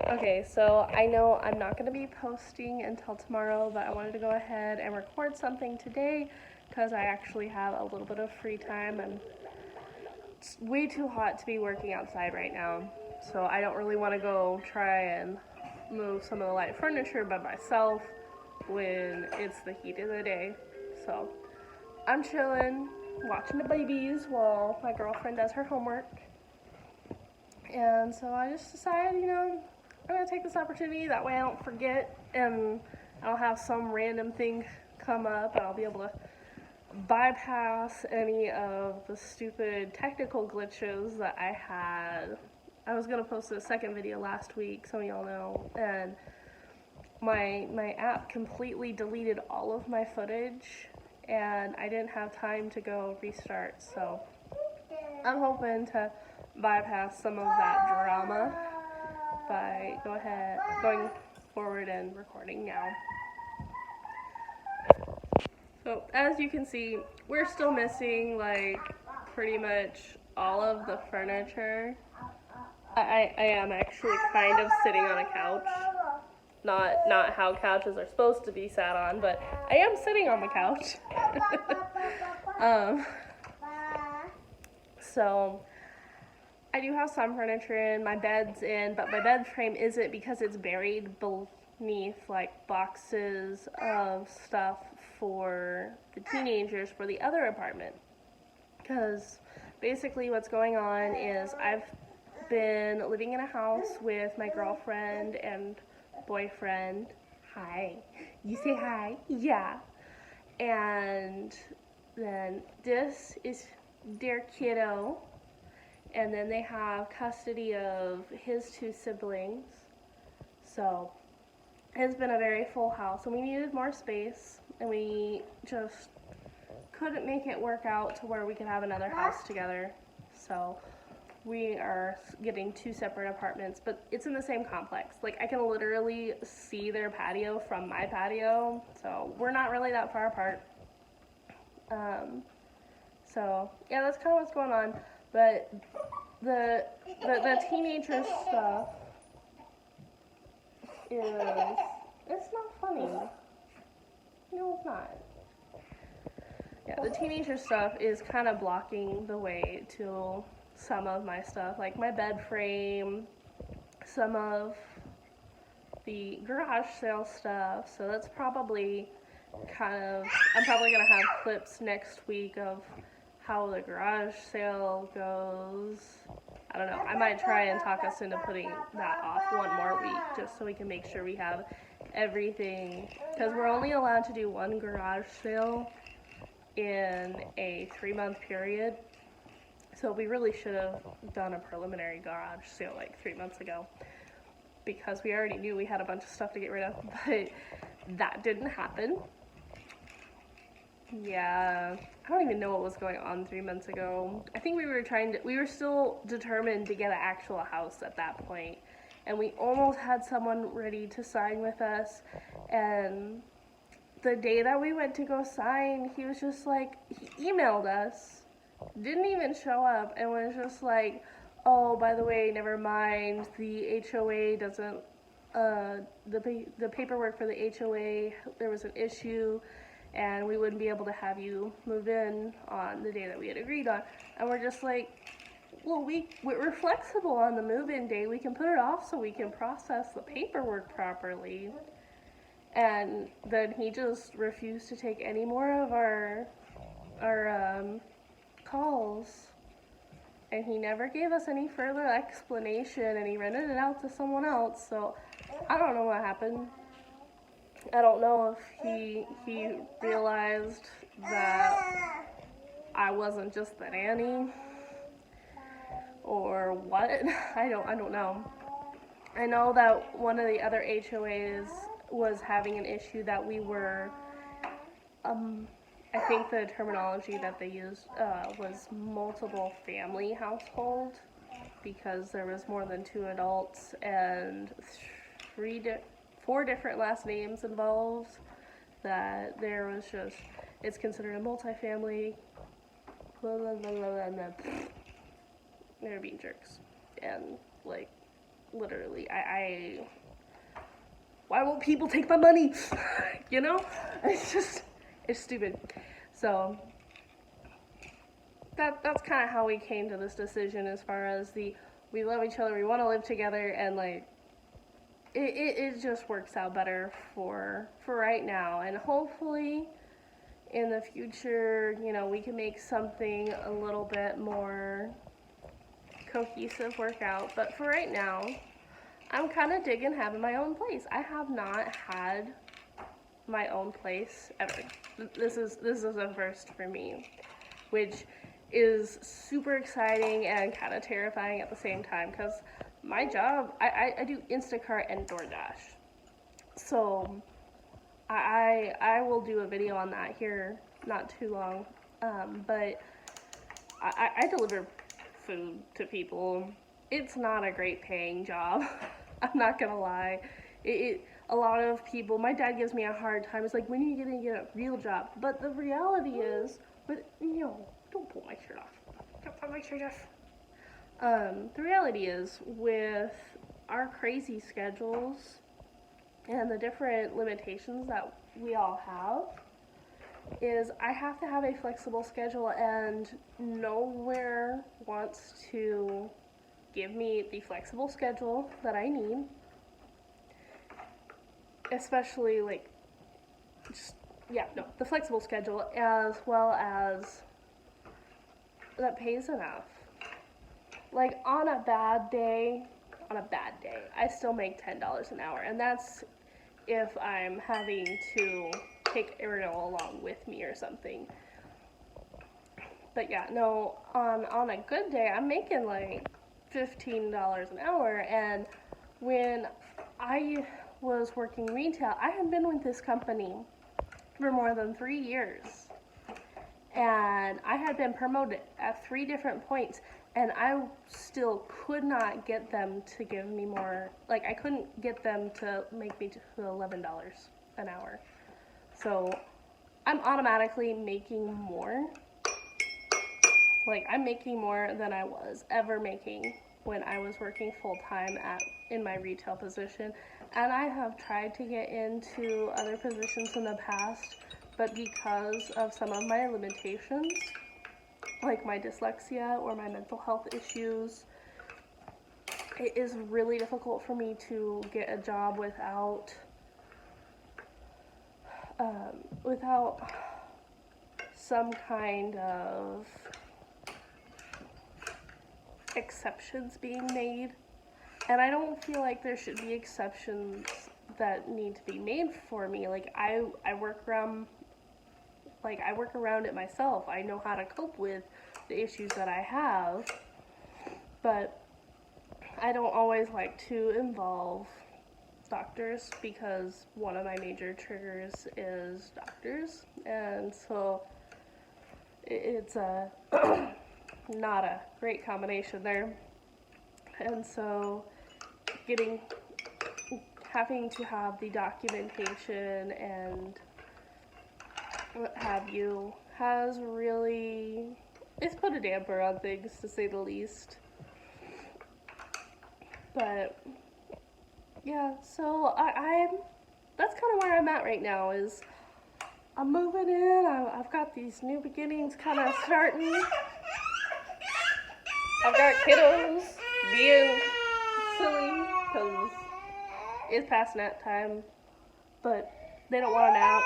Okay, so I know I'm not going to be posting until tomorrow, but I wanted to go ahead and record something today because I actually have a little bit of free time and it's way too hot to be working outside right now. So I don't really want to go try and move some of the light furniture by myself when it's the heat of the day. So I'm chilling, watching the babies while my girlfriend does her homework. And so I just decided, I'm going to take this opportunity. That way I don't forget and I don't have some random thing come up and I'll be able to bypass any of the stupid technical glitches that I had. I was going to post a second video last week, some of y'all know, and my app completely deleted all of my footage and I didn't have time to go restart. So I'm hoping to bypass some of that drama by going forward and recording now. So as you can see, we're still missing like pretty much all of the furniture. I am actually kind of sitting on a couch. Not how couches are supposed to be sat on, but I am sitting on the couch. So I do have some furniture in, my bed's in, but my bed frame isn't because it's buried beneath like boxes of stuff for the teenagers for the other apartment. Because basically what's going on is I've been living in a house with my girlfriend and boyfriend. Hi. You say hi? Yeah. And then this is their kiddo. And then they have custody of his two siblings. So it's been a very full house, and we needed more space, and we just couldn't make it work out to where we could have another house together. So we are getting two separate apartments, but it's in the same complex. Like, I can literally see their patio from my patio, so we're not really that far apart. So yeah, that's kind of what's going on. But the teenager stuff is, it's not funny. No, it's not. Yeah, the teenager stuff is kind of blocking the way to some of my stuff, like my bed frame, some of the garage sale stuff. So that's probably I'm probably gonna have clips next week of how the garage sale goes. I don't know. I might try and talk us into putting that off one more week just so we can make sure we have everything. Because we're only allowed to do one garage sale in a 3-month period. So we really should have done a preliminary garage sale like 3 months ago. Because we already knew we had a bunch of stuff to get rid of. But that didn't happen. Yeah, I don't even know what was going on 3 months ago. I think we were still determined to get an actual house at that point. And we almost had someone ready to sign with us. And the day that we went to go sign, he was just like, he emailed us, didn't even show up, and was just like, oh, by the way, never mind, the HOA doesn't, the paperwork for the HOA, there was an issue, and we wouldn't be able to have you move in on the day that we had agreed on. And we're just like, well, we're flexible on the move-in day. We can put it off so we can process the paperwork properly. And then he just refused to take any more of our calls. And he never gave us any further explanation, and he rented it out to someone else. So I don't know what happened. I don't know if he realized that I wasn't just the nanny or what. I don't know. I know that one of the other HOAs was having an issue that we were, I think the terminology that they used was multiple family household, because there was more than 2 adults and 4 different last names involved, that there was just, it's considered a multifamily, blah, blah, blah, blah, blah, blah. They're being jerks. And, like, literally, why won't people take my money? You know? It's stupid. So, that's kind of how we came to this decision as far as we love each other, we want to live together, and like, it just works out better for right now. And hopefully, in the future, you know, we can make something a little bit more cohesive work out. But for right now, I'm kind of digging having my own place. I have not had my own place ever. This is a first for me, which is super exciting and kind of terrifying at the same time, because my job, I do Instacart and DoorDash. So I will do a video on that here not too long. But I deliver food to people. It's not a great paying job. I'm not gonna lie. A lot of people, my dad gives me a hard time. It's like, when are you gonna get a real job? But the reality is, don't pull my shirt off. Don't pull my shirt off. The reality is, with our crazy schedules and the different limitations that we all have, is I have to have a flexible schedule, and nowhere wants to give me the flexible schedule that I need, especially like the flexible schedule, as well as that pays enough. Like, on a bad day, I still make $10 an hour, and that's if I'm having to take Ariel along with me or something. But yeah, no, on a good day, I'm making like $15 an hour. And when I was working retail, I had been with this company for more than 3 years. And I had been promoted at 3 different points, and I still could not get them to give me more. Like, I couldn't get them to make me to $11 an hour. So I'm automatically making more. Like, I'm making more than I was ever making when I was working full-time in my retail position. And I have tried to get into other positions in the past, but because of some of my limitations, like my dyslexia or my mental health issues, it is really difficult for me to get a job without some kind of exceptions being made. And I don't feel like there should be exceptions that need to be made for me. Like, I work around it myself. I know how to cope with the issues that I have, but I don't always like to involve doctors, because one of my major triggers is doctors, and so it's a not a great combination there. And so having to have the documentation and what have you has really, it's put a damper on things, to say the least. But yeah, so I'm that's kind of where I'm at right now. Is I'm moving in. I've got these new beginnings kind of starting. I've got kiddos being silly because it's past nap time, but they don't want a nap.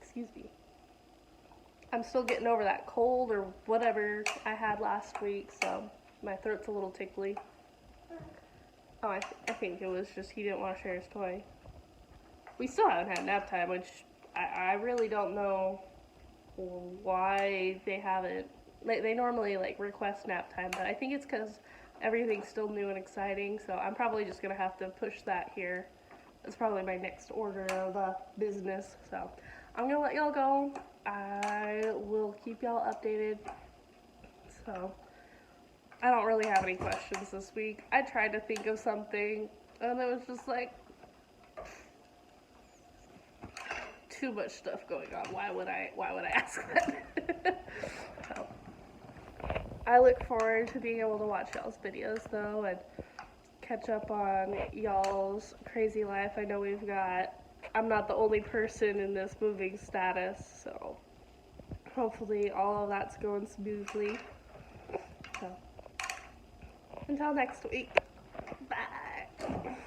Excuse me. I'm still getting over that cold or whatever I had last week, so my throat's a little tickly. Oh, I think it was just he didn't want to share his toy. We still haven't had nap time, which I really don't know why they haven't. They normally like request nap time, but I think it's because everything's still new and exciting, so I'm probably just gonna have to push that here. That's probably my next order of business, so I'm gonna let y'all go. I will keep y'all updated. So I don't really have any questions this week. I tried to think of something, and it was just like too much stuff going on. Why would I ask that? So, I look forward to being able to watch y'all's videos though and catch up on y'all's crazy life. I know I'm not the only person in this moving status, so hopefully all of that's going smoothly. So, until next week. Bye.